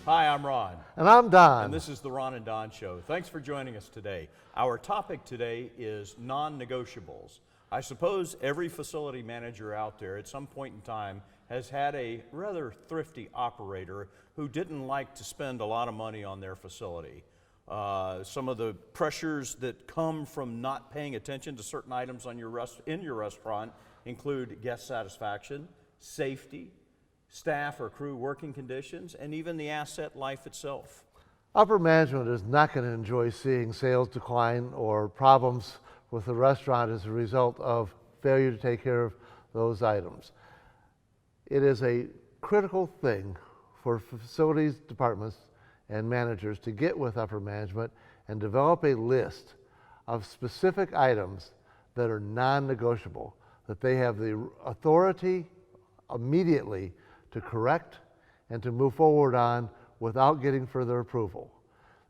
Hi, I'm Ron. And I'm Don. And this is the Ron and Don Show. Thanks for joining us today. Our topic today is non-negotiables. I suppose every facility manager out there at some point in time has had a rather thrifty operator who didn't like to spend a lot of money on their facility. Some of the pressures that come from not paying attention to certain items on in your restaurant include guest satisfaction, safety, staff or crew working conditions, and even the asset life itself. Upper management is not going to enjoy seeing sales decline or problems with the restaurant as a result of failure to take care of those items. It is a critical thing for facilities departments and managers to get with upper management and develop a list of specific items that are non-negotiable, that they have the authority immediately to correct and to move forward on without getting further approval.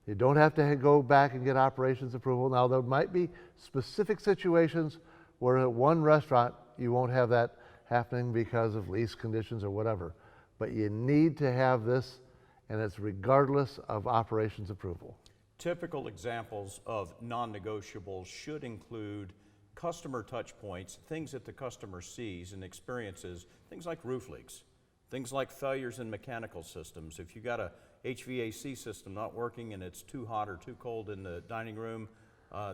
You don't have to go back and get operations approval. Now, there might be specific situations where at one restaurant you won't have that happening because of lease conditions or whatever, but you need to have this, and it's regardless of operations approval. Typical examples of non-negotiables should include customer touch points, things that the customer sees and experiences, things like roof leaks, things like failures in mechanical systems. If you got a HVAC system not working and it's too hot or too cold in the dining room,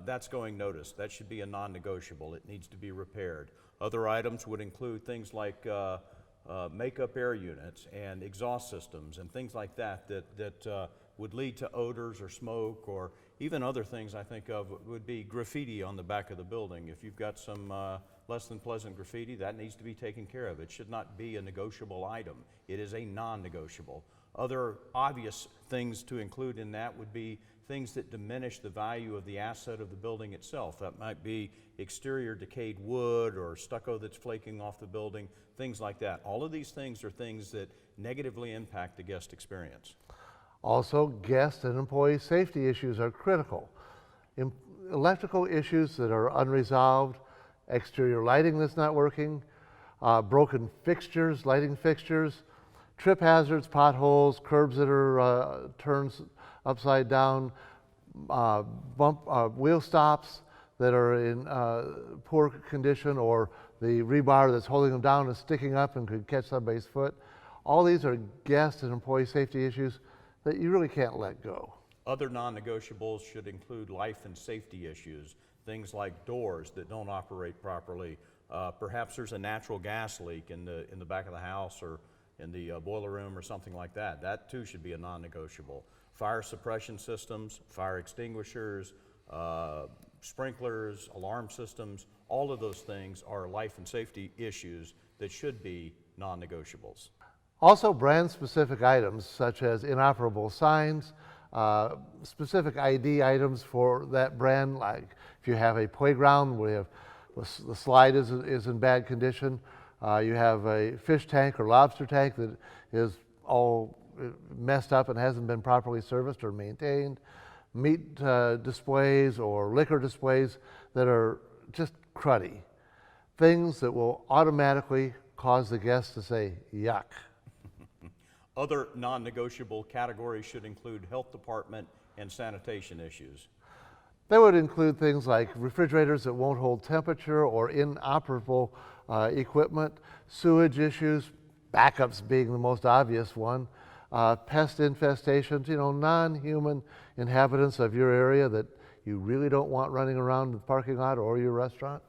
that's going noticed. That should be a non-negotiable. It needs to be repaired. Other items would include things like makeup air units and exhaust systems and things like that would lead to odors or smoke, or even other things I think of would be graffiti on the back of the building. If you've got some less than pleasant graffiti, that needs to be taken care of. It should not be a negotiable item. It is a non-negotiable. Other obvious things to include in that would be things that diminish the value of the asset of the building itself. That might be exterior decayed wood or stucco that's flaking off the building, things like that. All of these things are things that negatively impact the guest experience. Also, guest and employee safety issues are critical. Electrical issues that are unresolved, exterior lighting that's not working, broken fixtures, lighting fixtures, trip hazards, potholes, curbs that are turned upside down, wheel stops that are in poor condition, or the rebar that's holding them down is sticking up and could catch somebody's foot. All these are guest and employee safety issues that you really can't let go. Other non-negotiables should include life and safety issues, things like doors that don't operate properly. Perhaps there's a natural gas leak in the back of the house or in the boiler room or something like that. That too should be a non-negotiable. Fire suppression systems, fire extinguishers, sprinklers, alarm systems, all of those things are life and safety issues that should be non-negotiables. Also, brand-specific items such as inoperable signs, specific ID items for that brand, like if you have a playground where the slide is in bad condition, you have a fish tank or lobster tank that is all messed up and hasn't been properly serviced or maintained, meat displays or liquor displays that are just cruddy, things that will automatically cause the guests to say, yuck. Other non-negotiable categories should include health department and sanitation issues. They would include things like refrigerators that won't hold temperature or inoperable equipment, sewage issues, backups being the most obvious one, pest infestations, non-human inhabitants of your area that you really don't want running around the parking lot or your restaurant.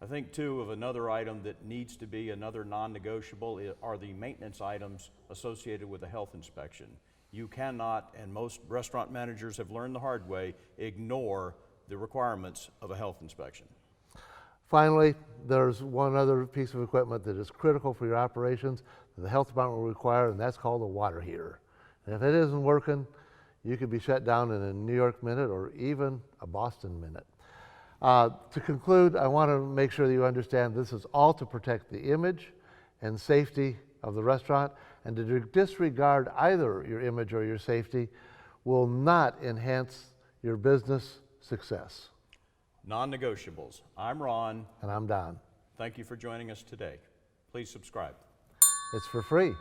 I think too of another item that needs to be another non-negotiable are the maintenance items associated with a health inspection. You cannot, and most restaurant managers have learned the hard way, ignore the requirements of a health inspection. Finally, there's one other piece of equipment that is critical for your operations that the health department will require, and that's called a water heater. And if it isn't working, you could be shut down in a New York minute or even a Boston minute. To conclude, I want to make sure that you understand this is all to protect the image and safety of the restaurant, and to disregard either your image or your safety will not enhance your business success. Non-negotiables. I'm Ron. And I'm Don. Thank you for joining us today. Please subscribe. It's for free.